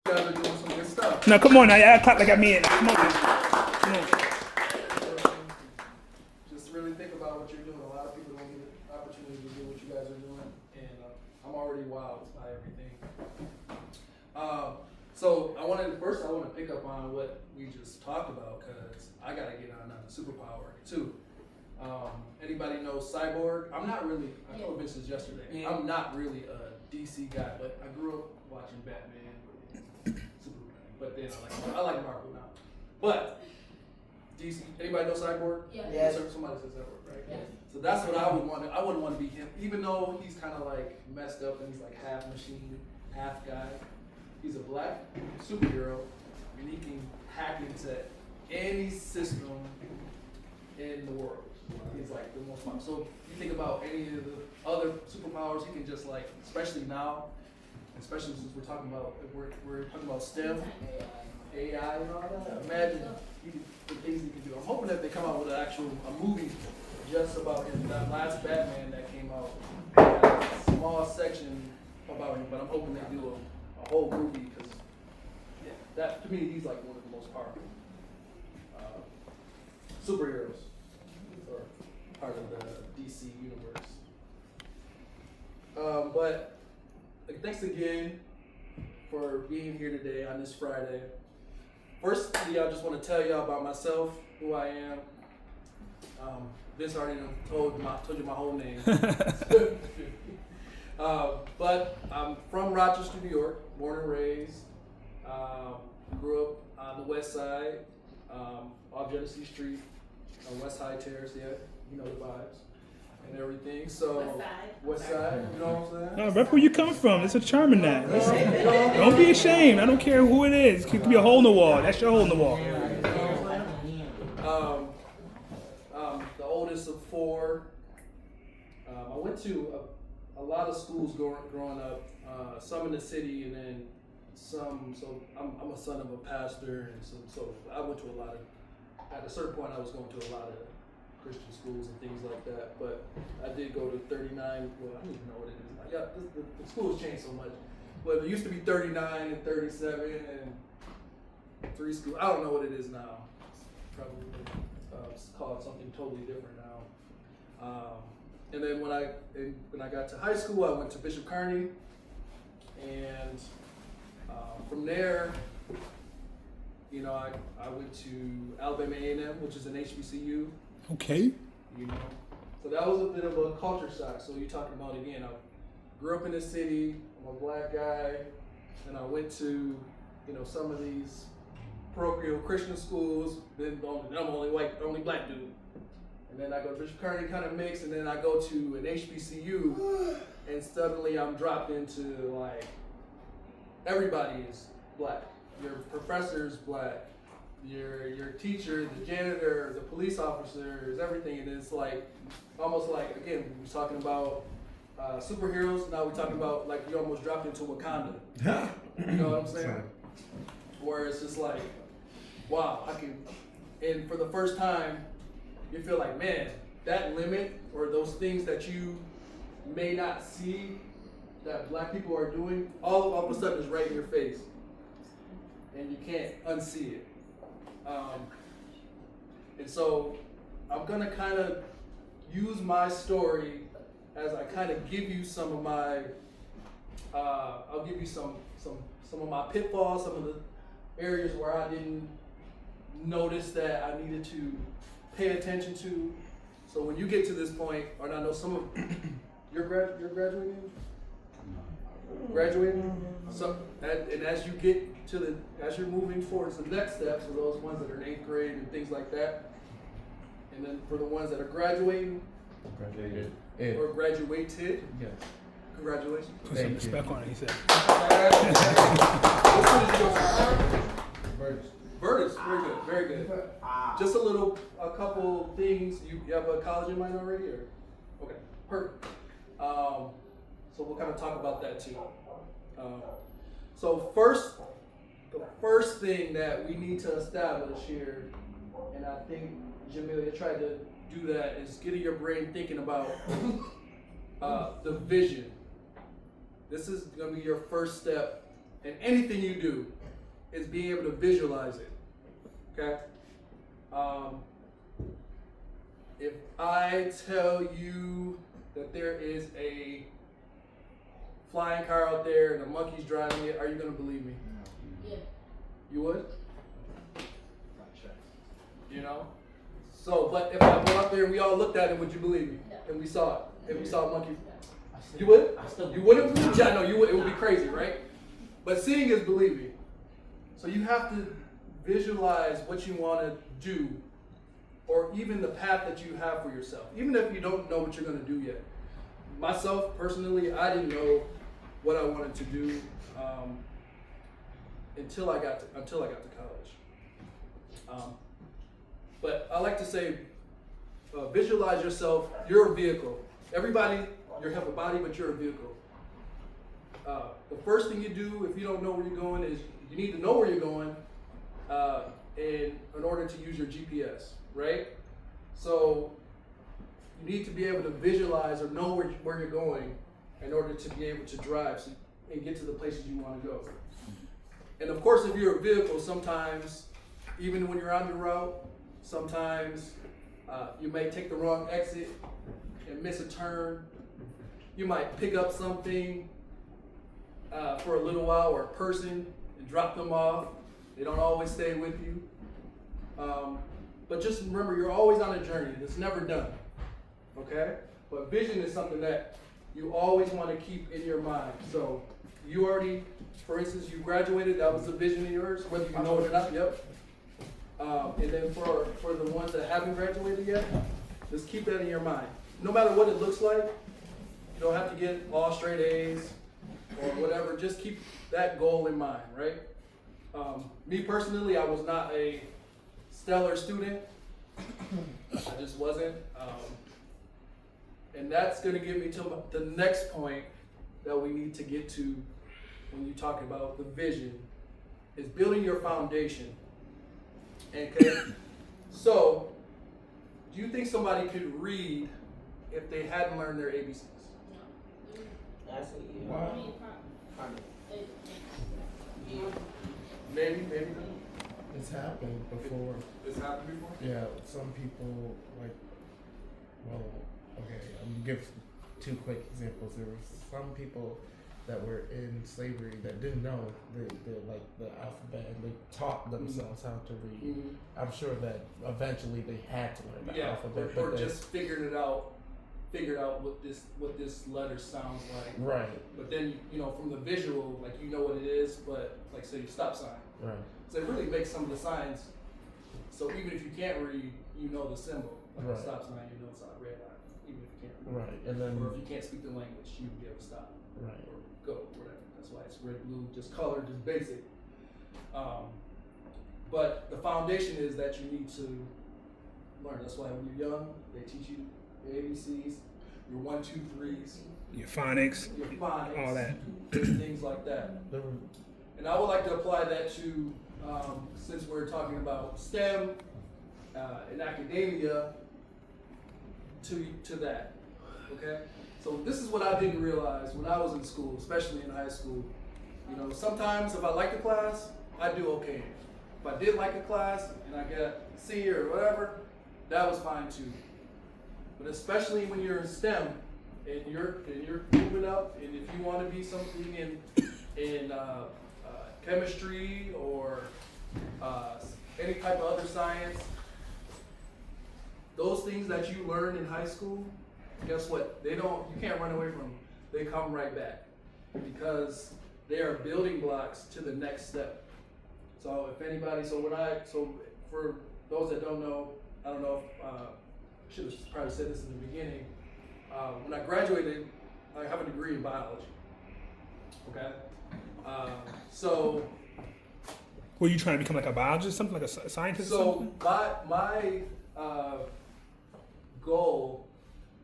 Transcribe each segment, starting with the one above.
guys are doing some good stuff. No, come on now. I clap like I mean it. Come on. Come on. Just really think about what you're doing. A lot of people don't get the opportunity to do what you guys are doing, and I'm already wowed by everything. So I want to pick up on what we just talked about because I got to get on the superpower too. Anybody know Cyborg? I'm not really. I told Vince this yesterday. Yeah. I'm not really a DC guy, but I grew up watching Batman, Superman. But then I like Marvel now. But DC. Anybody know Cyborg? Yeah. Yes. Somebody says Cyborg, right? Yes. So that's what I would want. I wouldn't want to be him, even though he's kind of like messed up and he's like half machine, half guy. He's a black superhero, and he can hack into any system in the world. He's like the most powerful. So you think about any of the other superpowers, he can just like, especially now, especially since we're talking about STEM, AI and all that. Imagine the things he can do. I'm hoping that they come out with a movie just about him. That last Batman that came out, had a small section about him, but I'm hoping they do a whole movie because that to me he's like one of the most powerful superheroes or part of the DC universe. But thanks again for being here today on this Friday. Firstly, I just want to tell y'all about myself, who I am. Vince already told you my whole name. But I'm from Rochester, New York, born and raised. Grew up on the west side, off Genesee Street, on West High Terrace, you know the vibes and everything. So, west side, you know what I'm saying? No, rep where you come from. It's a charm in that. Don't be ashamed. I don't care who it is. It could be a hole in the wall. That's your hole in the wall. The oldest of four. I went to a lot of schools growing up, some in the city and then some, so I'm a son of a pastor, and so I went to a lot of, at a certain point I was going to a lot of Christian schools and things like that, but I did go to 39, well I don't even know what it is. Yeah, the schools changed so much, but it used to be 39 and 37 and 3 schools, I don't know what it is now. Probably it's called something totally different now. And then when I got to high school, I went to Bishop Kearney, and from there, you know, I went to Alabama A&M, which is an HBCU. Okay. You know, so that was a bit of a culture shock. So you're talking about again, I grew up in the city. I'm a black guy, and I went to, you know, some of these parochial Christian schools. Then I'm only black dude. And then I go to Bishop Kearney, kind of mixed, and then I go to an HBCU, and suddenly I'm dropped into like, everybody is black. Your professor's black, your teacher, the janitor, the police officers, everything, and it's like, almost like, again, we were talking about superheroes, now we're talking about like you almost dropped into Wakanda. You know what I'm saying? Where it's just like, wow, and for the first time, you feel like, man, that limit or those things that you may not see that black people are doing, all of a sudden is right in your face. And you can't unsee it. And so I'm gonna kind of use my story as I kind of give you some of my, I'll give you some of my pitfalls, some of the areas where I didn't notice that I needed to pay attention to. So when you get to this point, or I know some of you're graduating. So and as you get to as you're moving towards the next steps, for those ones that are in 8th grade and things like that, and then for the ones that are graduating, or graduated, yes. Congratulations. Put some respect on it, he said. Verdus, very good, very good. Just a couple things. You have a college in mind already, or? Okay, perfect. So we'll kind of talk about that too. So the first thing that we need to establish here, and I think Jamelia tried to do that, is getting your brain thinking about the vision. This is going to be your first step and anything you do is being able to visualize it. Okay? If I tell you that there is a flying car out there and a monkey's driving it, are you going to believe me? Yeah. You would? You know? So, but if I went up there and we all looked at it, would you believe me? No. And we saw it, and we saw a monkey. No. You would? I still You wouldn't believe me? Yeah, no, you would. It would be crazy, right? But seeing is believing. So you have to visualize what you want to do, or even the path that you have for yourself, even if you don't know what you're going to do yet. Myself, personally, I didn't know what I wanted to do until I got to college. But I like to say, visualize yourself. You're a vehicle. Everybody, you have a body, but you're a vehicle. The first thing you do if you don't know where you're going is you need to know where you're going in order to use your GPS, right? So you need to be able to visualize or know where you're going in order to be able to drive and get to the places you want to go. And of course, if you're a vehicle, sometimes, even when you're on your route, sometimes you may take the wrong exit and miss a turn. You might pick up something for a little while, or a person, and drop them off. They don't always stay with you. But just remember, you're always on a journey. It's never done. Okay? But vision is something that you always want to keep in your mind. So you already, for instance, you graduated. That was a vision of yours, whether you know it or not. Yep. And then for the ones that haven't graduated yet, just keep that in your mind. No matter what it looks like, you don't have to get all straight A's or whatever. Just keep that goal in mind, right? Me personally, I was not a stellar student. I just wasn't. And that's going to get me to the next point that we need to get to when you talk about the vision, is building your foundation. Okay? So, do you think somebody could read if they hadn't learned their ABCs? That's a yeah. I Wow. mean, Kind of. Maybe not. It's happened before. This happened before? Yeah, some people like. Well, okay. I'm gonna give two quick examples. There were some people that were in slavery that didn't know the alphabet, and they taught themselves how to read. Mm-hmm. I'm sure that eventually they had to learn the Yeah, alphabet, or but they, just figured out what this letter sounds like. right, But then from the visual, like you know what it is, but like say stop sign. right, So it really makes some of the signs. So even if you can't read, you know the symbol. Like Right. a stop sign, you know it's not a red line, even if you can't read. right, and then Or if you can't speak the language, you would be able to stop. right, Or go, whatever. That's why it's red, blue, just color, just basic. But the foundation is that you need to learn. That's why when you're young, they teach you your ABCs, your 1, 2, 3s, Your phonics, your phonics, all that. things like that. there were, And I would like to apply that to, since we're talking about STEM and academia, to that. Okay? So this is what I didn't realize when I was in school, especially in high school. Sometimes if I like the class, I do okay. If I did like a class and I got C or whatever, that was fine too. But especially when you're in STEM and you're moving up, and if you want to be something in chemistry or any type of other science, those things that you learned in high school, guess what? You can't run away from them. They come right back because they are building blocks to the next step. So for those that don't know, I don't know if I should have probably said this in the beginning. When I graduated, I have a degree in biology. Okay, so Were you trying to become like a biologist, something like a scientist? or so something? my goal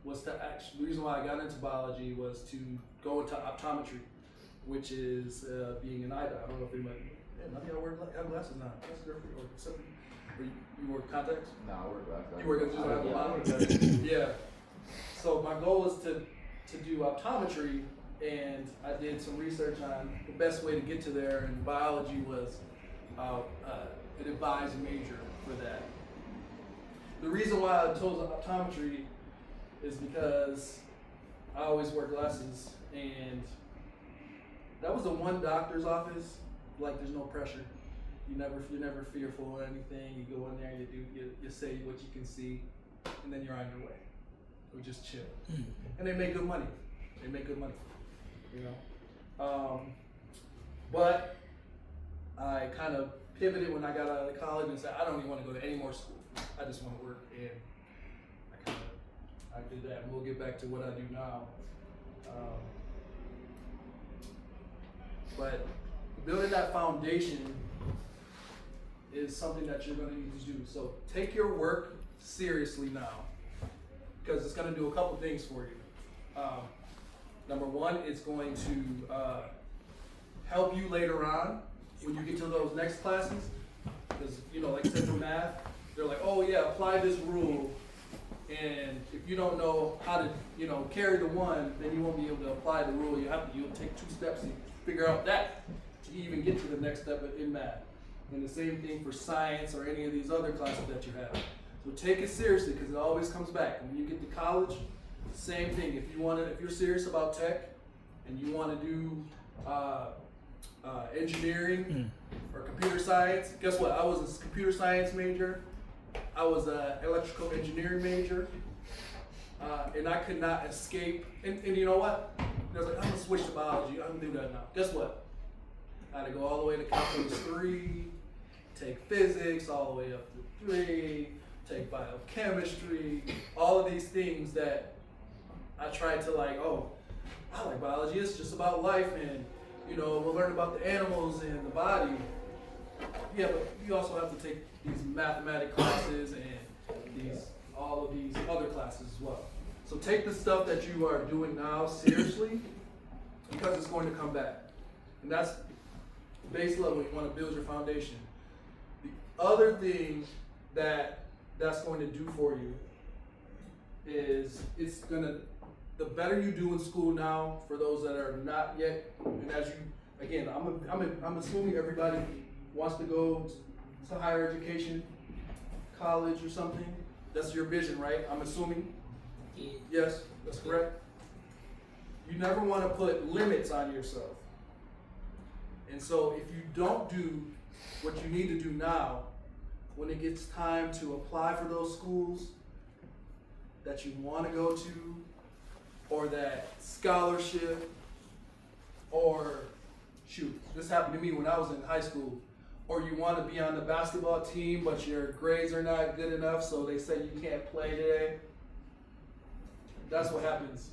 was to the reason why I got into biology was to go into optometry, which is being an eye doctor. I don't know if anybody. None of y'all have glasses now. Or something. Or you wear contacts? No, I work like that. You work just like a lot. Yeah. So my goal is to do optometry, and I did some research on the best way to get to there, and biology was an advised major for that. The reason why I chose optometry is because I always wear glasses, and that was the one doctor's office. Like, there's no pressure. You're never fearful or anything. You go in there, you say what you can see, and then you're on your way. We just chill, and they make good money. You know. But I kind of pivoted when I got out of college and said I don't even want to go to any more school. I just want to work, and I did that. And we'll get back to what I do now. But building that foundation is something that you're going to need to do. So take your work seriously now, because it's going to do a couple things for you. Number one, it's going to help you later on when you get to those next classes. Because, like I said, for math, they're like, oh yeah, apply this rule. And if you don't know how to, carry the one, then you won't be able to apply the rule. You'll take 2 steps to figure out that to even get to the next step in math. And the same thing for science or any of these other classes that you have. So take it seriously, because it always comes back. When you get to college, same thing. If you're serious about tech and you want to do engineering or computer science, guess what? I was a computer science major. I was an electrical engineering major, and I could not escape. And you know what? I was like, I'm gonna switch to biology. I'm gonna do that now. Guess what? I had to go all the way to calculus 3, take physics all the way up to 3, take biochemistry, all of these things that I tried to I like biology. It's just about life, and we'll learn about the animals and the body. Yeah, but you also have to take these mathematics classes and all of these other classes as well. So take the stuff that you are doing now seriously, because it's going to come back. And that's base level. You want to build your foundation. The other thing that's going to do for you is the better you do in school now, for those that are not yet, and as you, again, I'm assuming everybody wants to go to higher education, college or something. That's your vision, right? I'm assuming. Yeah. Yes, that's correct. You never want to put limits on yourself. And so if you don't do what you need to do now, when it gets time to apply for those schools that you want to go to, or that scholarship, or shoot, this happened to me when I was in high school, or you want to be on the basketball team but your grades are not good enough, so they say you can't play today. That's what happens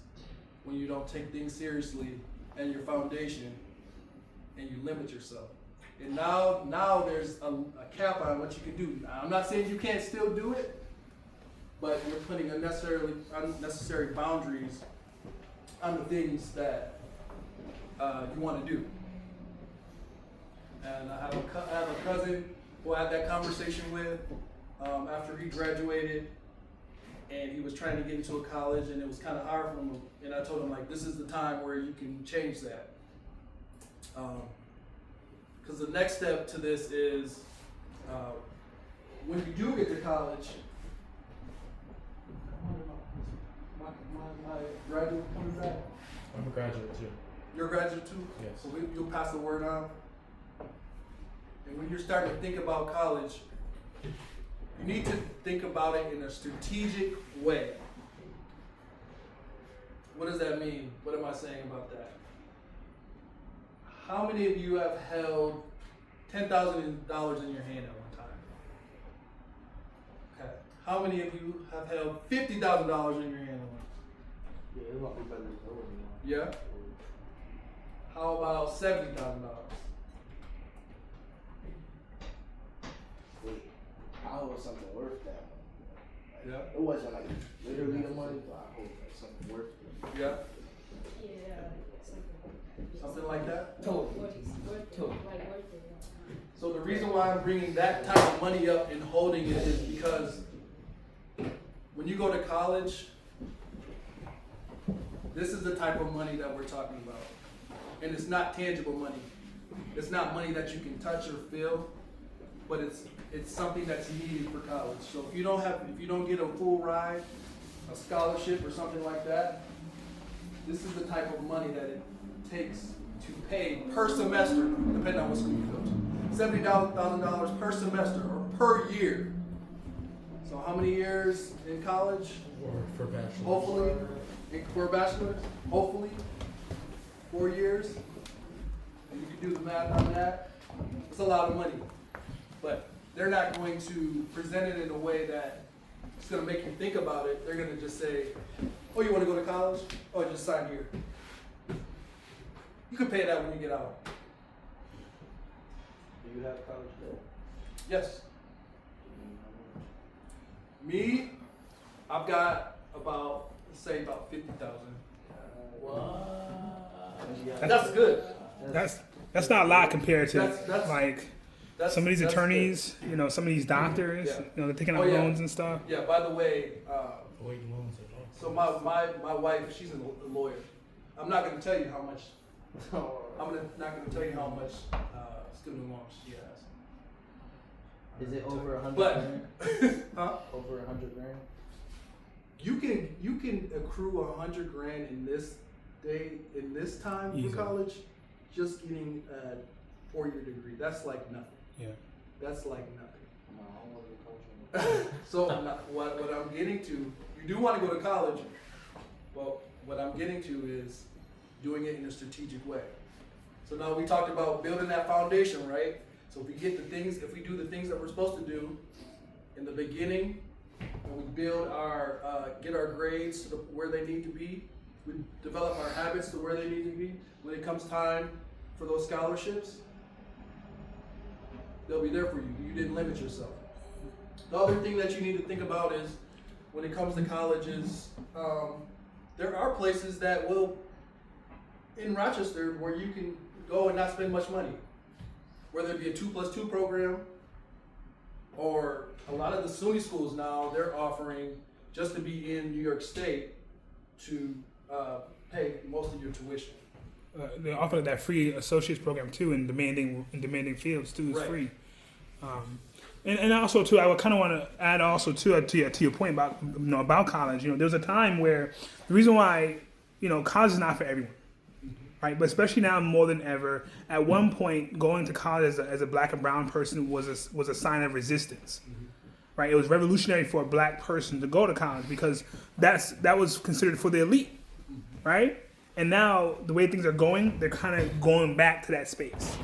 when you don't take things seriously and your foundation, and you limit yourself. And now there's a cap on what you can do. Now, I'm not saying you can't still do it, but you're putting unnecessary boundaries on the things that you want to do. And I have a cousin who I had that conversation with after he graduated, and he was trying to get into a college, and it was kind of hard for him. And I told him, this is the time where you can change that. Because the next step to this is when you do get to college, my graduate coming back. I'm a graduate too. You're a graduate too? Yes. So you'll pass the word on. And when you're starting to think about college, you need to think about it in a strategic way. What does that mean? What am I saying about that? How many of you have held $10,000 in your hand at one time? Okay. How many of you have held $50,000 in your hand at one time? Yeah, it's about to be better than that one. Yeah. How about $70,000? I hope it's something worth that money. Yeah. It wasn't literally the money, but I hope it's something worth it. Yeah. Yeah. Something like that. Totally. So the reason why I'm bringing that type of money up and holding it is because when you go to college, This is the type of money that we're talking about. And it's not tangible money. It's not money that you can touch or feel, but it's something that's needed for college. So if you don't get a full ride, a scholarship or something like that, this is the type of money that it takes to pay per semester, depending on what school you go to. $70,000 per semester or per year. So how many years in college? Or for bachelor. Hopefully, for a bachelor's, hopefully, 4 years. And you can do the math on that. It's a lot of money. But they're not going to present it in a way that it's going to make you think about it. They're going to just say, oh, you want to go to college? Oh, just sign here. You can pay that when you get out. Do you have college debt? Yes. Me, I've got about, let's say about 50,000. That's good. That's not a lot compared to That's- like That's, some of these that's attorneys, you know, some of these doctors, Yeah. you know, they're taking out Oh, yeah. loans and stuff. good. Yeah. By the way, Avoid loans at all. so my wife, she's a lawyer. I'm not going to tell you how much. Not going to tell you how much student loans she has. Is it over 100 But grand? huh? Over 100 grand? You can accrue $100 grand in this time Easy. for college, just getting a 4-year degree. That's like nothing. Yeah. That's like nothing. No, I want to be coaching. So what I'm getting to, you do want to go to college, but what I'm getting to is doing it in a strategic way. So now we talked about building that foundation, right? So if we do the things that we're supposed to do in the beginning, and we build get our grades to where they need to be, we develop our habits to where they need to be. When it comes time for those scholarships, they'll be there for you. You didn't limit yourself. The other thing that you need to think about is when it comes to colleges, there are places that will, in Rochester, where you can go and not spend much money. Whether it be a 2+2 program, or a lot of the SUNY schools now, they're offering just to be in New York State to pay most of your tuition. They offer that free associates program too, in demanding fields too. It's Right. free. And also too, I would kind of want to add also to your point about about college. There was a time where the reason why college is not for everyone, right? But especially now more than ever. At one point, going to college as a black and brown person was a sign of resistance, right? It was revolutionary for a black person to go to college because that was considered for the elite, right? And now the way things are going, they're kind of going back to that space,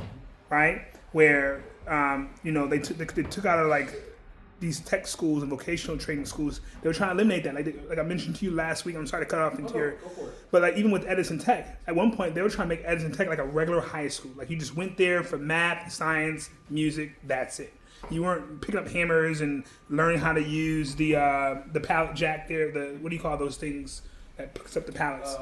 right? Where they took out of like these tech schools and vocational training schools. They were trying to eliminate that. Like I mentioned to you last week. I'm sorry to cut off into your. Go for it. But like even with Edison Tech, at one point they were trying to make Edison Tech like a regular high school. Like you just went there for math, science, music. That's it. You weren't picking up hammers and learning how to use the pallet jack there. What do you call those things that picks up the pallets?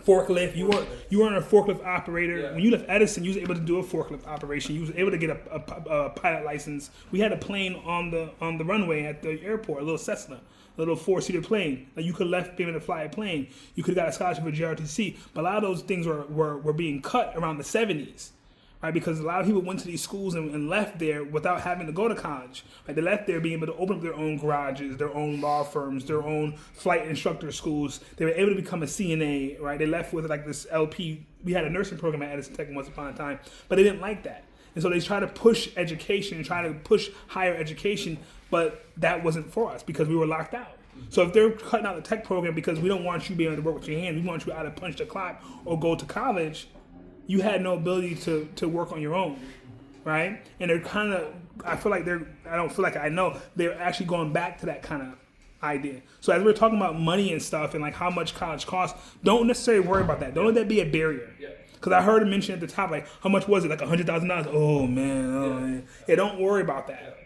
Forklift. You weren't a forklift operator. Yeah. When you left Edison, you was able to do a forklift operation. You was able to get a pilot license. We had a plane on the runway at the airport, a little Cessna, a little 4-seater plane. Like you could be able to fly a plane. You could have got a scholarship for JRTC. But a lot of those things were being cut around the 70s. Right, because a lot of people went to these schools and left there without having to go to college. Like they left there being able to open up their own garages, their own law firms, their own flight instructor schools. They were able to become a CNA. Right, they left with like this LP. We had a nursing program at Edison Tech once upon a time, but they didn't like that, and so they tried to push education and try to push higher education, but that wasn't for us because we were locked out. So if they're cutting out the tech program because we don't want you being able to work with your hands, we want you either punch the clock or go to college. You had no ability to work on your own, right? And they're kind of, they're actually going back to that kind of idea. So as we're talking about money and stuff and like how much college costs, don't necessarily worry about that. Don't let that be a barrier. Yeah. Because I heard him mention at the top, like, how much was it? Like $100,000? Oh, man. Yeah, don't worry about that.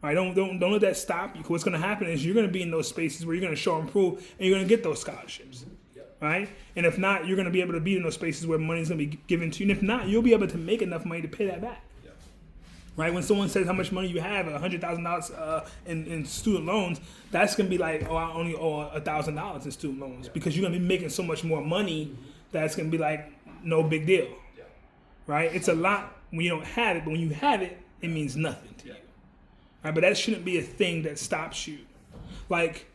Right? Don't let that stop you. Because what's going to happen is you're going to be in those spaces where you're going to show and prove and you're going to get those scholarships. Right? And if not, you're going to be able to be in those spaces where money's going to be given to you. And if not, you'll be able to make enough money to pay that back. right? When someone says how much money you have, $100,000 in student loans, that's gonna be like, oh, I only owe $1,000 in student loans because you're gonna be making so much more money that's gonna be like no big deal, right? It's a lot when you don't have it, but when you have it, it means nothing to you, right? But that shouldn't be a thing that stops you. Like,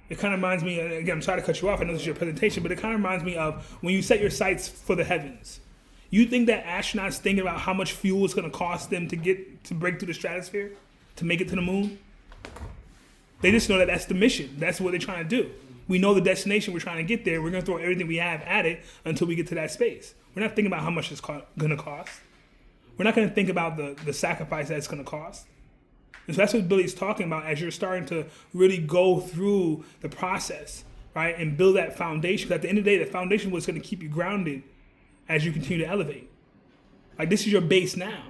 it kind of reminds me, and again, I'm sorry to cut you off, I know this is your presentation, but it kind of reminds me of when you set your sights for the heavens. You think that astronauts thinking about how much fuel it's going to cost them to break through the stratosphere, to make it to the moon? They just know that that's the mission. That's what they're trying to do. We know the destination. We're trying to get there. We're going to throw everything we have at it until we get to that space. We're not thinking about how much it's going to cost. We're not going to think about the sacrifice that it's going to cost. And so that's what Billy's talking about as you're starting to really go through the process, right, and build that foundation. Because at the end of the day, the foundation was going to keep you grounded as you continue to elevate. Like, this is your base now,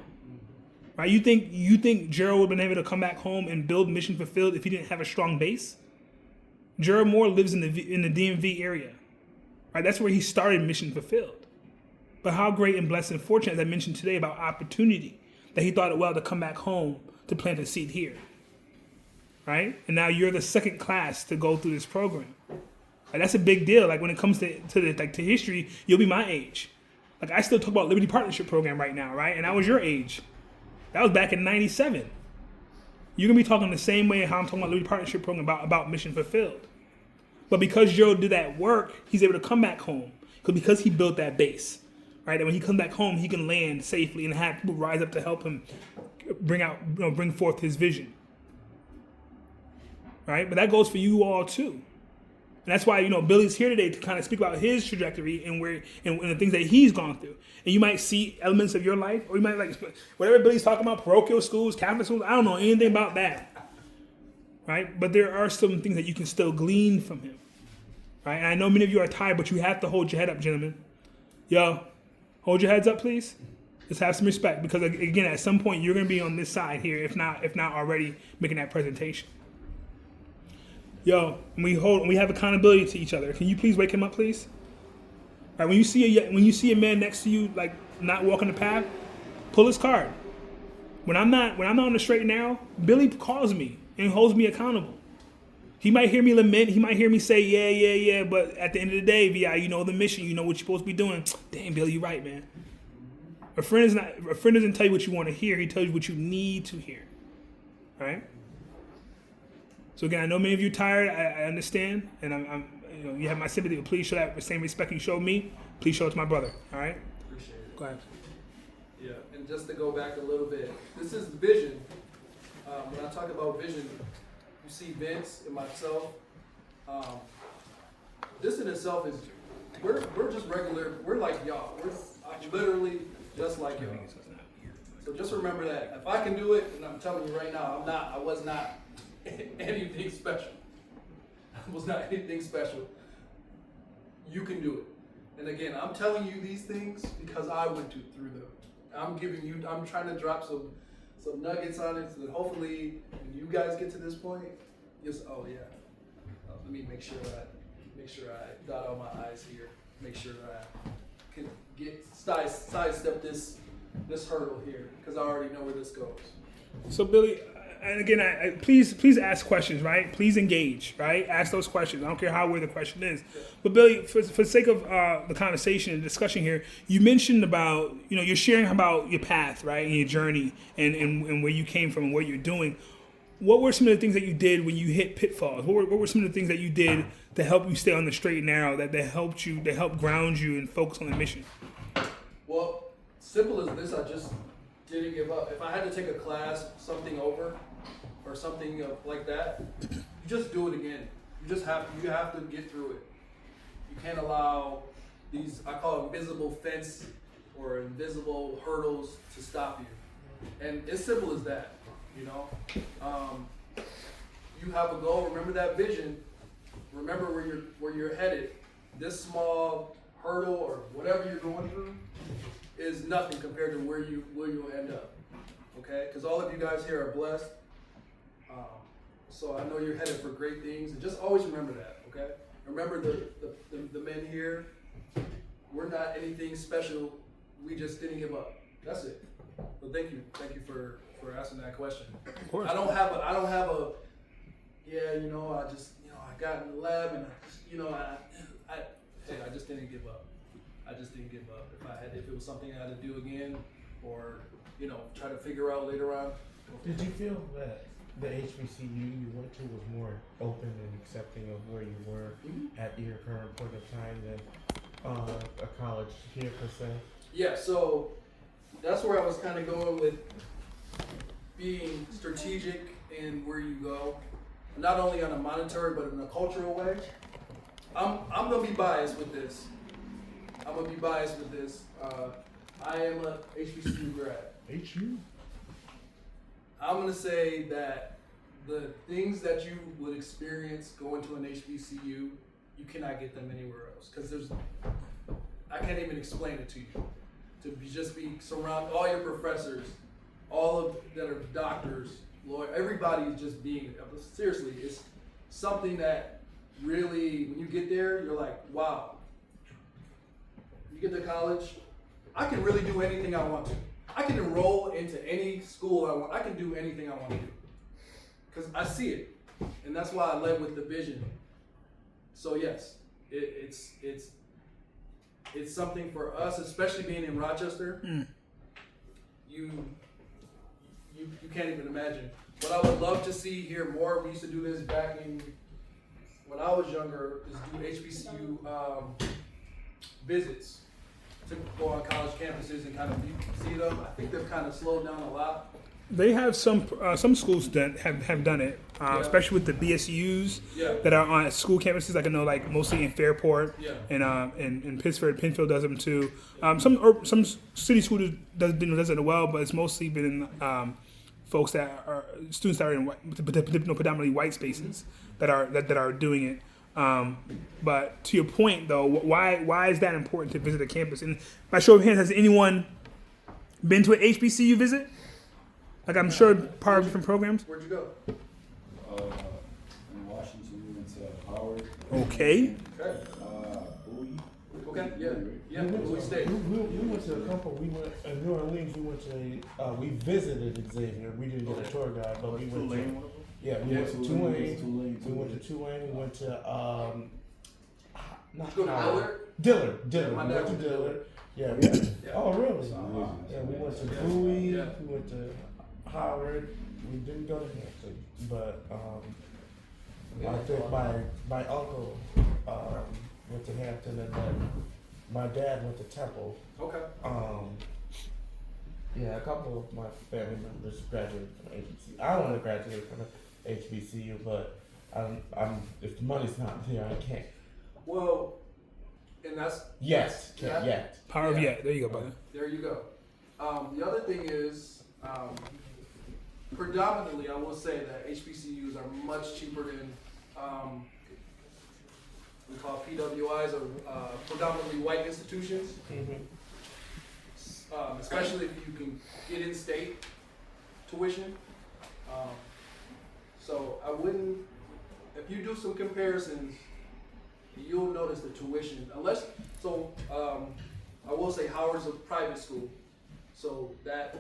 right? You think Gerald would have been able to come back home and build Mission Fulfilled if he didn't have a strong base? Gerald Moore lives in the DMV area, right? That's where he started Mission Fulfilled. But how great and blessed and fortunate, as I mentioned today, about opportunity, that he thought it well to come back home to plant a seed here, right? And now you're the second class to go through this program. Like, that's a big deal. Like, when it comes to history, you'll be my age. Like, I still talk about Liberty Partnership Program right now, right? And I was your age. That was back in 97. You're going to be talking the same way how I'm talking about Liberty Partnership Program about Mission Fulfilled. But because Joe did that work, he's able to come back home. Because he built that base, right? And when he comes back home, he can land safely and have people rise up to help him bring forth his vision, right? But that goes for you all too. And that's why, Billy's here today to kind of speak about his trajectory and the things that he's gone through. And you might see elements of your life, or you might like whatever Billy's talking about, parochial schools, Catholic schools. I don't know anything about that, right? But there are some things that you can still glean from him, right? And I know many of you are tired, but you have to hold your head up, gentlemen. Yo, hold your heads up, please. Just have some respect, because again, at some point you're going to be on this side here, if not already making that presentation. Yo, we have accountability to each other. Can you please wake him up, please? All right, when you see a man next to you like not walking the path, pull his card. When I'm not on the straight and narrow, Billy calls me and holds me accountable. He might hear me lament, he might hear me say yeah, but at the end of the day, VI, you know the mission, you know what you're supposed to be doing. Damn, Billy, you're right, man. A friend doesn't tell you what you want to hear. He tells you what you need to hear, right? So again, I know many of you are tired. I understand, and you have my sympathy. But please show that same respect you showed me. Please show it to my brother. All right. Appreciate it. Go ahead. Yeah, and just to go back a little bit, this is vision. When I talk about vision, you see Vince and myself. This in itself is we're just regular. We're like y'all. We're literally just like y'all. So just remember that. If I can do it, and I'm telling you right now, I was not anything special. I was not anything special. You can do it. And again, I'm telling you these things because I went through them. I'm trying to drop some nuggets on it so that hopefully when you guys get to this point, let me make sure I dot all my I's here. Make sure I can sidestep this hurdle here, because I already know where this goes. So Billy, and again, I please ask questions, right? Please engage, right? Ask those questions. I don't care how weird the question is. But Billy, for the sake of the conversation and discussion here, you mentioned about, you're sharing about your path, right, and your journey and where you came from and what you're doing. What were some of the things that you did when you hit pitfalls? What were some of the things that you did to help you stay on the straight and narrow, that helped ground you and focus on the mission? Well, simple as this, I just didn't give up. If I had to take a class, something over, or something like that, you just do it again. You have to get through it. You can't allow these, I call it invisible fence or invisible hurdles to stop you. And it's simple as that, You have a goal, remember that vision, remember where you're headed. This small hurdle or whatever you're going through is nothing compared to where you'll end up. Okay? Because all of you guys here are blessed. So I know you're headed for great things, and just always remember that, okay? Remember the men here, we're not anything special, we just didn't give up. That's it. So thank you for for asking that question. Of course. I don't have a. Yeah, you know, I got in the lab and I just, you know, I just didn't give up. I just didn't give up. If it was something I had to do again, or you know, try to figure out later on. Did you feel that the HBCU you went to was more open and accepting of where you were at your current point of time than a college here per se? Yeah, so that's where I was kind of going with being strategic in where you go, not only on a monetary but in a cultural way. I'm gonna be biased with this. I am a HBCU grad. HU? I'm gonna say that the things that you would experience going to an HBCU, you cannot get them anywhere else. Because I can't even explain it to you. Just be surrounded, all your professors, all of that are doctors, lawyers, everybody is just being, seriously, it's something that really, when you get there, you're like, wow. You get to college, I can really do anything I want to. I can enroll into any school I want. I can do anything I want to do. Because I see it. And that's why I led with the vision. So yes, it's something for us, especially being in Rochester. You can't even imagine. What I would love to see here more, we used to do this back in when I was younger, is do HBCU visits to go on college campuses and kind of see them. I think they've kind of slowed down a lot. They have some schools that have done it, especially with the BSUs that are on school campuses. Like I know, like mostly in Fairport and Pittsburgh, Penfield does them too. Some city schools does it well, but it's mostly been folks that are students that are in predominantly white spaces that are doing it. But to your point, though, why is that important to visit a campus? And by show of hands, has anyone been to an HBCU visit? Like I'm sure part of different programs. Where'd you go? In Washington, we went to Howard. Okay. Okay. Bowie. Okay. Yeah. We Bowie State. went to a couple. We went in New Orleans. We went to we visited Xavier. We didn't get a tour guide, but we went to. Yeah, we went to Tulane. We went to Tulane. We went to not Go to Howard. Dillard. Dillard. My We dad went to went to Dillard. Yeah. Yeah. Oh, really? Yeah. Yeah, we went to Bowie. Yeah. We went to Howard. We didn't go to Hampton, but I think my uncle went to Hampton, and then my dad went to Temple. Okay. Yeah, a couple of my family members graduated from HBCU. I want to graduate from HBCU, but I'm if the money's not there, I can't. Well, and that's Can't yet. Power of yet. There you go, brother. There you go. The other thing is, predominantly, I will say that HBCUs are much cheaper than we call PWIs or predominantly white institutions. Especially if you can get in-state tuition. So I wouldn't, if you do some comparisons, you'll notice the tuition. I will say Howard's a private school, so that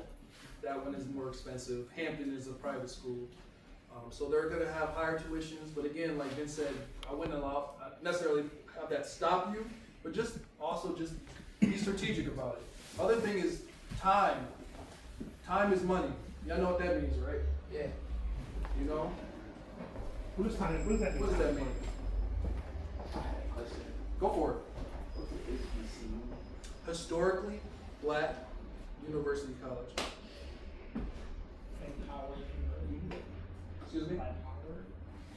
one is more expensive. Hampton is a private school, so they're going to have higher tuitions. But again, like Vince said, I wouldn't necessarily have that stop you, but just be strategic about it. Other thing is time. Time is money. Y'all know what that means, right? Yeah. You know? What does that mean? What does that mean? Go for it. What's the HBCU? Historically Black University College. Excuse me?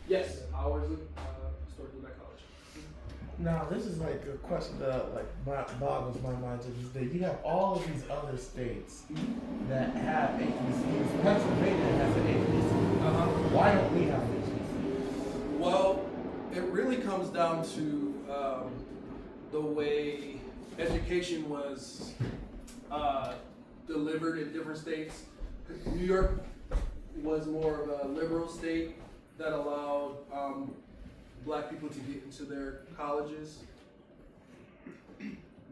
Yes, Howard's historically Black college. Now this is like a question that boggles my mind to this day. You have all of these other states that have HBCUs. Pennsylvania has an HBCU. Why don't we have an HBCU? Well, it really comes down to the way education was delivered in different states. New York was more of a liberal state that allowed Black people to get into their colleges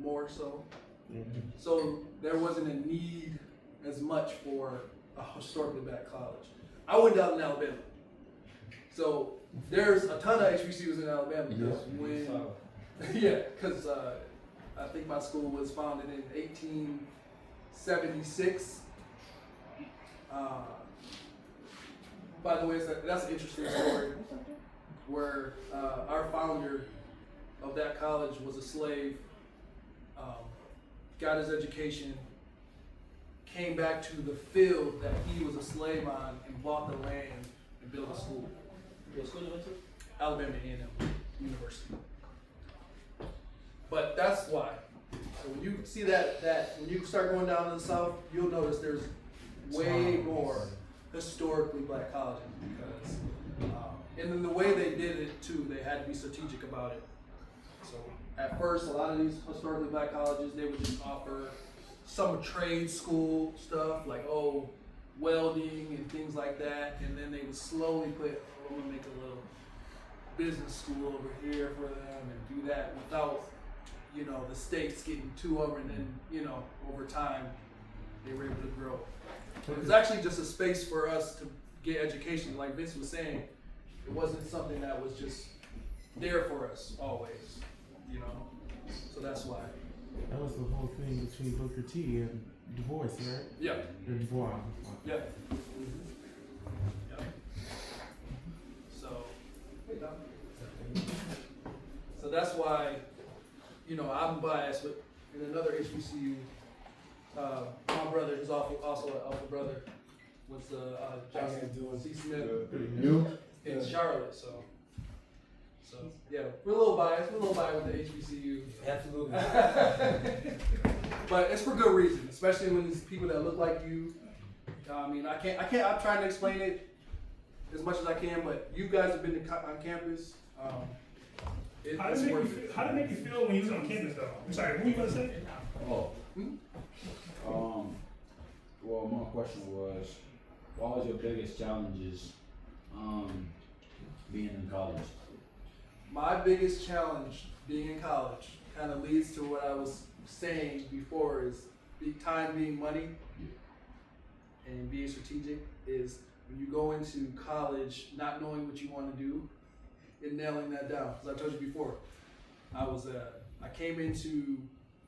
more so. So there wasn't a need as much for a historically black college. I went down in Alabama. So there's a ton of HBCUs in Alabama because because I think my school was founded in 1876. By the way, that's an interesting story where our founder of that college was a slave, got his education, came back to the field that he was a slave on and bought the land and built a school. What school you went to? Alabama A&M University. But that's why. So when you see that when you start going down to the south, you'll notice there's way more historically black colleges because, and then the way they did it too, they had to be strategic about it. So at first, a lot of these historically black colleges, they would just offer some trade school stuff like welding and things like that, and then they would slowly put, I'm gonna make a little business school over here for them and do that without, the states getting too over, and then, over time, they were able to grow. It was actually just a space for us to get education. Like Vince was saying, it wasn't something that was just there for us always, So that's why. That was the whole thing between Booker T and Du Bois, right? Yeah. Or Du Bois. Yeah. Yeah. So that's why, I'm biased, but in another HBCU, my brother is also an alpha brother, was Johnson C. Smith in Charlotte. So yeah, we're a little biased. We're a little biased with the HBCU. Absolutely. But it's for good reason, especially when it's people that look like you. I'm trying to explain it as much as I can, but you guys have been on campus. How did it make you feel when you was on campus, though? I'm sorry, what were you gonna say? Oh. Well, my question was, what was your biggest challenges being in college? My biggest challenge being in college kind of leads to what I was saying before is time being money and being strategic is when you go into college not knowing what you want to do and nailing that down. Because I told you before, I came into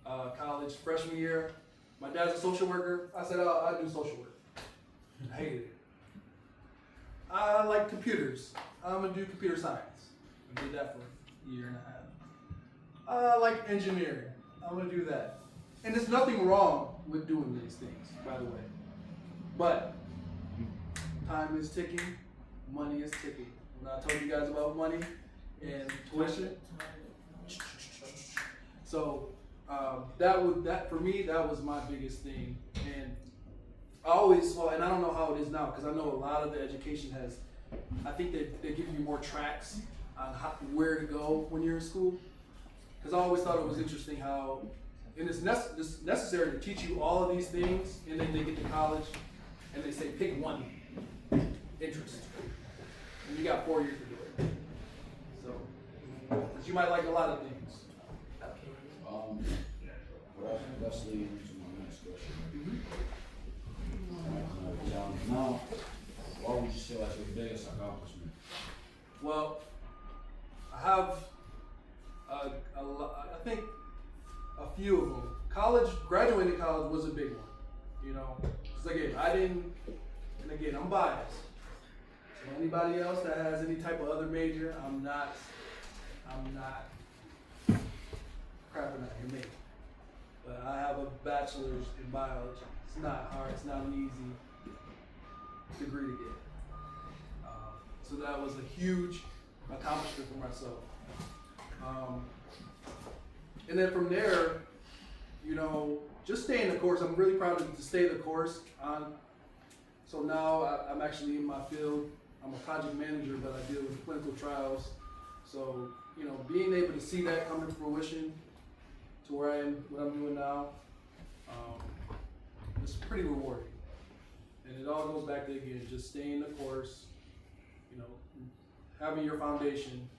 college freshman year. My dad's a social worker. I said, I do social work. I hated it. I like computers. I'm gonna do computer science. I did that for a year and a half. I like engineering. I'm gonna do that. And there's nothing wrong with doing these things, by the way. But time is ticking, money is ticking. When I told you guys about money and tuition, so that for me, that was my biggest thing. And and I don't know how it is now, because I know a lot of the education I think they give you more tracks on where to go when you're in school. Because I always thought it was interesting how, and it's necessary to teach you all of these things, and then they get to college, and they say pick one interest, and you got 4 years to do it. So, but you might like a lot of things. Well, that's leading into my next question. Now, what would you say was your biggest accomplishment? Well, I have I think a few of them. Graduating college was a big one, because again, I'm biased. So anybody else that has any type of other major, I'm not crapping at me. But I have a bachelor's in biology. It's not hard. It's not an easy degree to get. So that was a huge accomplishment for myself. And then from there, just staying the course. I'm really proud to stay the course on. So now I'm actually in my field. I'm a project manager, but I deal with clinical trials. So, being able to see that come to fruition to where I am, what I'm doing now, it's pretty rewarding. And it all goes back to, again, just staying the course, having your foundation,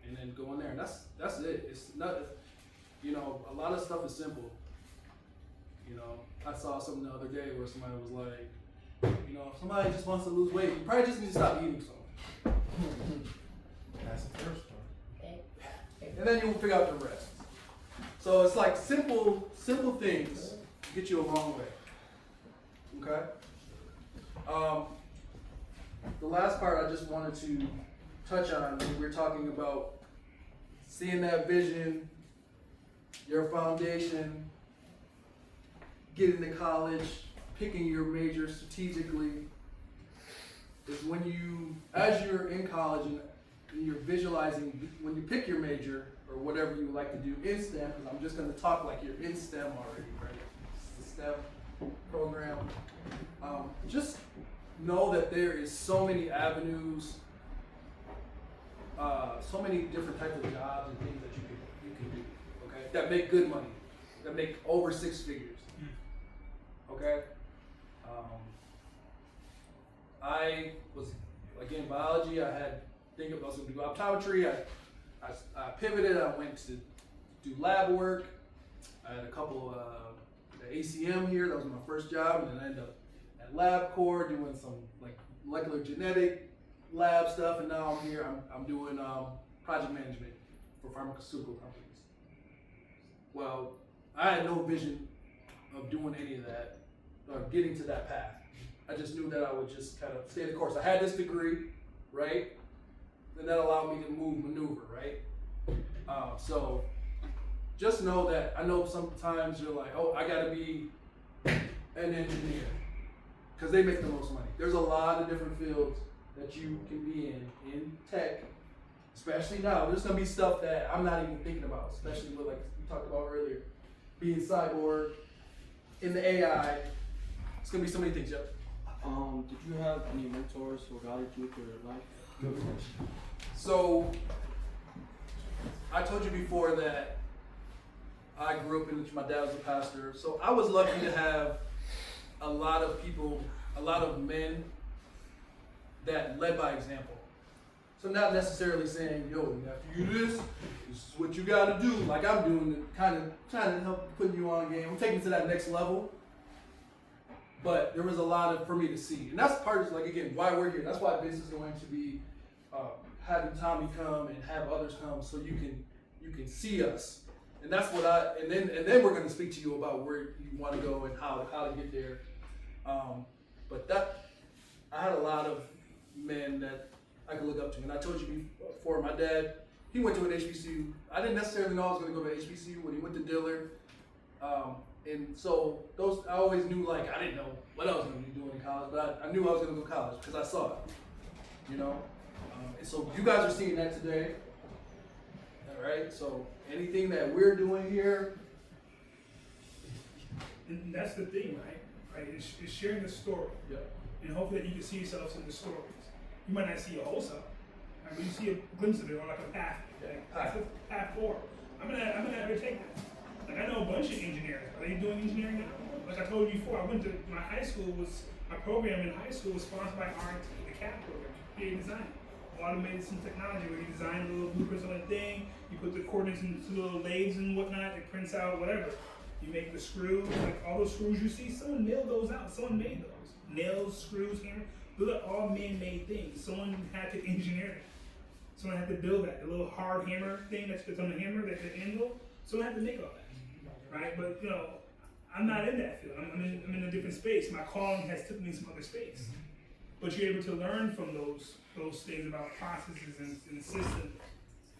and then going there. And that's it. It's not, a lot of stuff is simple. I saw something the other day where somebody was like, somebody just wants to lose weight, you probably just need to stop eating some. That's the first part. And then you'll figure out the rest. So it's like simple things get you a long way. Okay? The last part I just wanted to touch on, we were talking about seeing that vision, your foundation, getting to college, picking your major strategically, is when you, as you're in college and you're visualizing, when you pick your major, or whatever you like to do in STEM, because I'm just going to talk like you're in STEM already, right? It's the STEM program. Just know that there is so many avenues, so many different types of jobs and things that you can do, okay? That make good money, that make over 6 figures, okay? I was, again, biology. I had thinking I was going to do optometry. I pivoted. I went to do lab work. I had a couple the ACM here. That was my first job, and then I ended up at LabCorp doing some like molecular genetic lab stuff. And now I'm here. I'm doing project management for pharmaceutical companies. Well, I had no vision of doing any of that or getting to that path. I just knew that I would just kind of stay the course. I had this degree, right? And that allowed me to maneuver, right? So just know that, I know sometimes you're like, oh, I gotta be an engineer, because they make the most money. There's a lot of different fields that you can be in tech, especially now. There's gonna be stuff that I'm not even thinking about, especially with, like we talked about earlier, being cyborg, in the AI. It's gonna be so many things, yep. Did you have any mentors who guided you through your life? Good question. So, I told you before that I grew up in, my dad was a pastor, so I was lucky to have a lot of people, a lot of men that led by example. So not necessarily saying, yo, you have to do this is what you gotta do, like I'm doing, kind of trying to help putting you on game. I'm taking it to that next level. But there was a lot of for me to see, and that's part of, like, again, why we're here. That's why this is going to be having Tommy come and have others come, so you can see us, and that's what and then we're going to speak to you about where you want to go and how to get there. But that I had a lot of men that I could look up to, and I told you before, my dad, he went to an HBCU. I didn't necessarily know I was going to go to HBCU when he went to Dillard. And so those, I always knew, like, I didn't know what I was going to be doing in college, but I knew I was going to go to college because I saw it, you know? And so you guys are seeing that today, all right? So anything that we're doing here. And that's the thing, right? It's sharing the story. Yeah. And hopefully that you can see yourselves in the stories. You might not see a whole stuff, right? But you see a glimpse of it, or like a path. That's the path forward. I'm gonna undertake that. Like, I know a bunch of engineers. Are they doing engineering now? Like I told you before, I went to my program in high school was sponsored by R&T, the CAP program, creative design. Automated some technology where you design little blueprints on a thing, you put the coordinates into little lathes and whatnot, it prints out whatever. You make the screws, like all those screws you see, someone nailed those out, someone made those. Nails, screws, hammer, those are all man-made things. Someone had to engineer it. Someone had to build that, the little hard hammer thing that's on the hammer, that's the angle, someone had to make all that. Right, but you know, I'm not in that field. I'm in a different space. My calling has took me some other space. But you're able to learn from those things about processes and systems,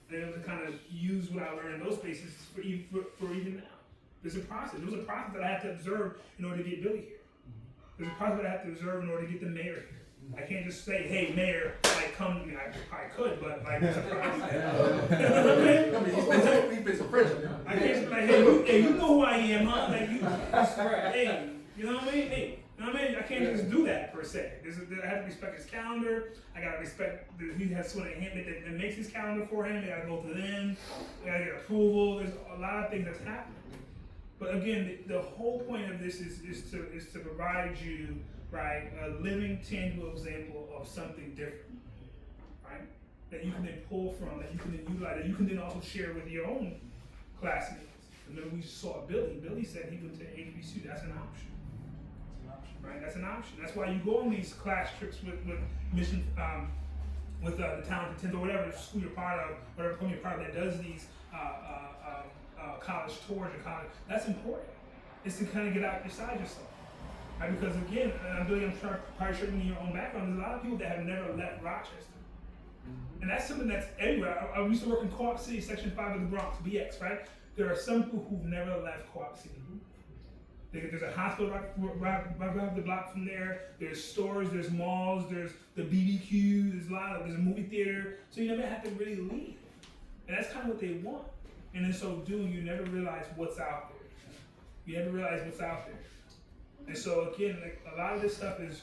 and able to kind of use what I learned in those spaces for even now. There's a process. There was a process that I had to observe in order to get Billy here. There's a process that I have to observe in order to get the mayor here. I can't just say, hey, mayor, like, come to me. I could, but, like, it's a process. He's been some friends. I can't just be like, hey, you know who I am, huh? Like, hey, you know what I mean? Hey, you know what I mean? I can't just do that, per se. I have to respect his calendar. I gotta respect that he has someone that makes his calendar for him. I gotta go to them. I gotta get approval. There's a lot of things that's happening. But again, the whole point of this is to provide you, right, a living, tangible example of something different, right? That you can then pull from, that you can then utilize, that you can then also share with your own classmates. And then we saw Billy. Billy said he went to HBCU. That's an option. It's an option. right? That's an option. That's why you go on these class trips with mission, with the talented 10th or whatever school you're part of, whatever program you're part of that does these college tours or college. That's important. It's to kind of get outside yourself, right? Because again, and I'm probably sure in your own background, there's a lot of people that have never left Rochester. And that's something that's everywhere. I used to work in Co-op City, Section 5 of the Bronx, BX, right? There are some people who've never left Co-op City. There's a hospital right the block from there. There's stores, there's malls, there's the BBQ, there's a movie theater. So you never have to really leave. And that's kind of what they want. And in so doing, you never realize what's out there. You never realize what's out there. And so again, like a lot of this stuff is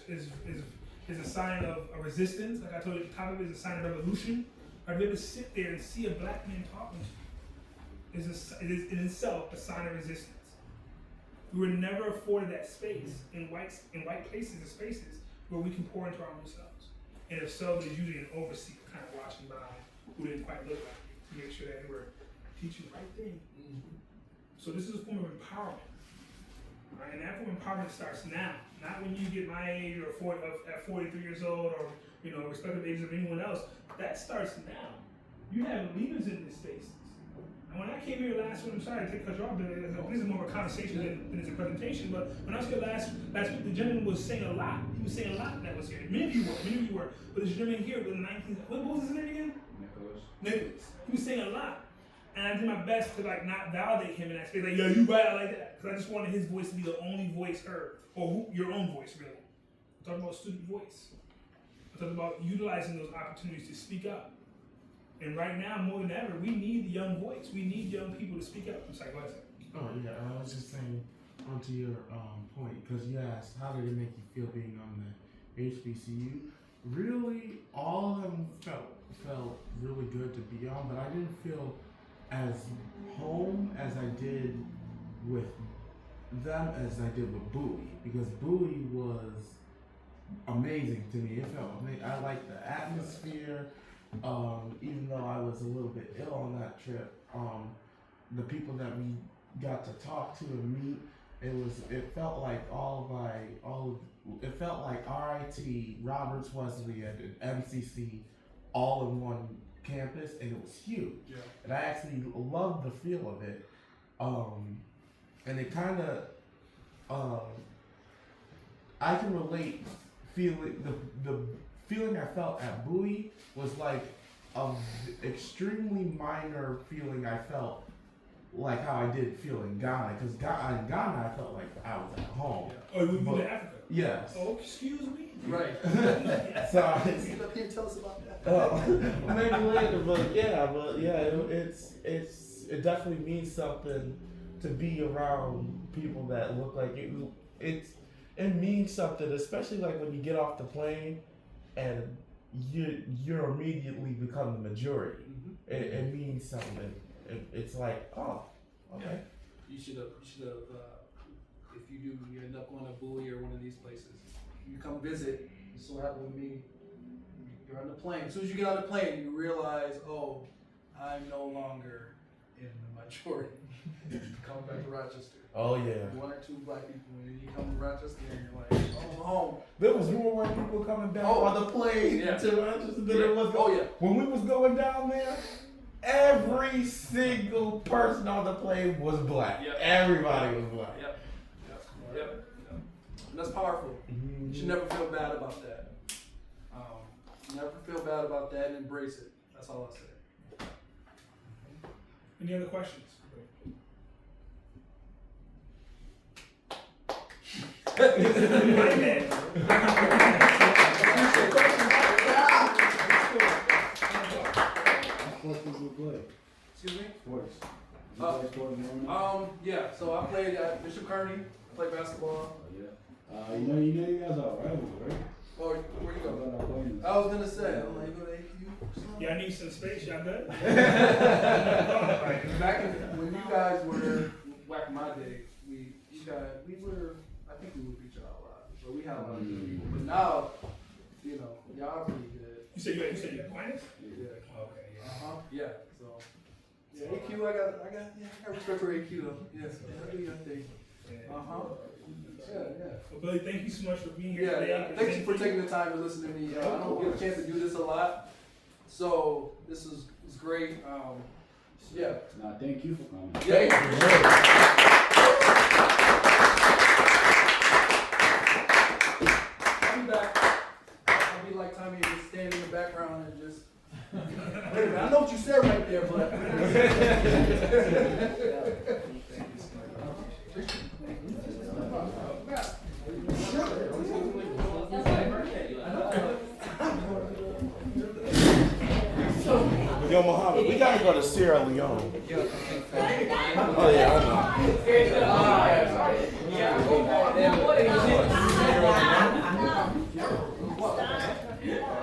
a sign of a resistance. Like I told you, the top of it is a sign of revolution. Or to be able to sit there and see a black man talking to you is in itself a sign of resistance. We were never afforded that space in white places and spaces where we can pour into our own selves. And if so, there's usually an overseer kind of watching by who didn't quite look like you to make sure that we're teaching the right thing. So this is a form of empowerment. Right? And that form of empowerment starts now, not when you get my age or at 43 years old or respective ages of anyone else. That starts now. You have leaders in these spaces. And when I came here last week, I'm sorry to cut you off, this is more of a conversation than it's a presentation, but when I was here last week, the gentleman was saying a lot. He was saying a lot that was here. Many of you were. But this gentleman here was in the 19th, what was his name again? Nicholas. He was saying a lot. And I did my best to not validate him in that space. Like, yo, you right, I like that. Because I just wanted his voice to be the only voice heard. Or your own voice, really. I'm talking about student voice. I'm talking about utilizing those opportunities to speak up. And right now, more than ever, we need the young voice. We need young people to speak up. I'm sorry, go ahead. Oh yeah, I was just saying onto your point, because you asked how did it make you feel being on the HBCU. Really, all of them felt really good to be on, but I didn't feel as home as I did with them as I did with Bowie, because Bowie was amazing to me. It felt amazing. I liked the atmosphere. Even though I was a little bit ill on that trip, the people that we got to talk to and meet, it felt like it felt like RIT, Roberts Wesleyan, and MCC all in one campus, and it was huge. Yeah. And I actually loved the feel of it. And it kind of, I can relate feeling the feeling I felt at Bowie was like an extremely minor feeling I felt like how I did feel in Ghana, because in Ghana I felt like I was at home. Yeah. Oh, you moved to Africa? Yes. Oh, excuse me? Right. So Get up here and tell us about that. maybe later, but it definitely means something to be around people that look like you. It means something, especially like when you get off the plane and you're immediately become the majority. Mm-hmm. It means something. It's like, oh, okay. Yeah. You should have. If you end up going to Bowie or one of these places, you come visit. This is what happened with me. You're on the plane. As soon as you get on the plane, you realize, oh, I'm no longer in the majority. Come back to Rochester. Oh yeah. One or two black people, and you come to Rochester, and you're like, oh, I'm home. There was more white people coming down on the plane to Rochester than there was. Oh yeah. When we was going down there, every single person on the plane was black. Yep. Everybody was black. Yep. And that's powerful. Mm-hmm. You should never feel bad about that. Never feel bad about that and embrace it. That's all I say. Any other questions? Excuse me? Sports. Yeah. So I played at Bishop Kearney. I played basketball. Oh yeah. You know you guys are rivals, right? Oh, where you go? I was gonna say, I'm like, you go to AQ? Y'all need some space, y'all good? Back when you guys were back in my day, we were, I think we would beat y'all a lot, but we had a lot of good people. But now, y'all are pretty good. You said you're Aquinas? Yeah. Okay. Yeah. Yeah. So. Yeah, AQ. I got respect for AQ though. Yes. Do your thing. Well, Billy, thank you so much for being here Yeah, today. yeah. Thank you for taking the time to listen to me. I don't get a chance to do this a lot, so this is great. Yeah. Nah, thank you for coming. Yeah. I'll be back. I'll be like Tommy and just stand in the background and just. Wait a minute, I know what you said right there, but. Yo, Muhammad, we gotta go to Sierra Leone. Oh yeah, I know.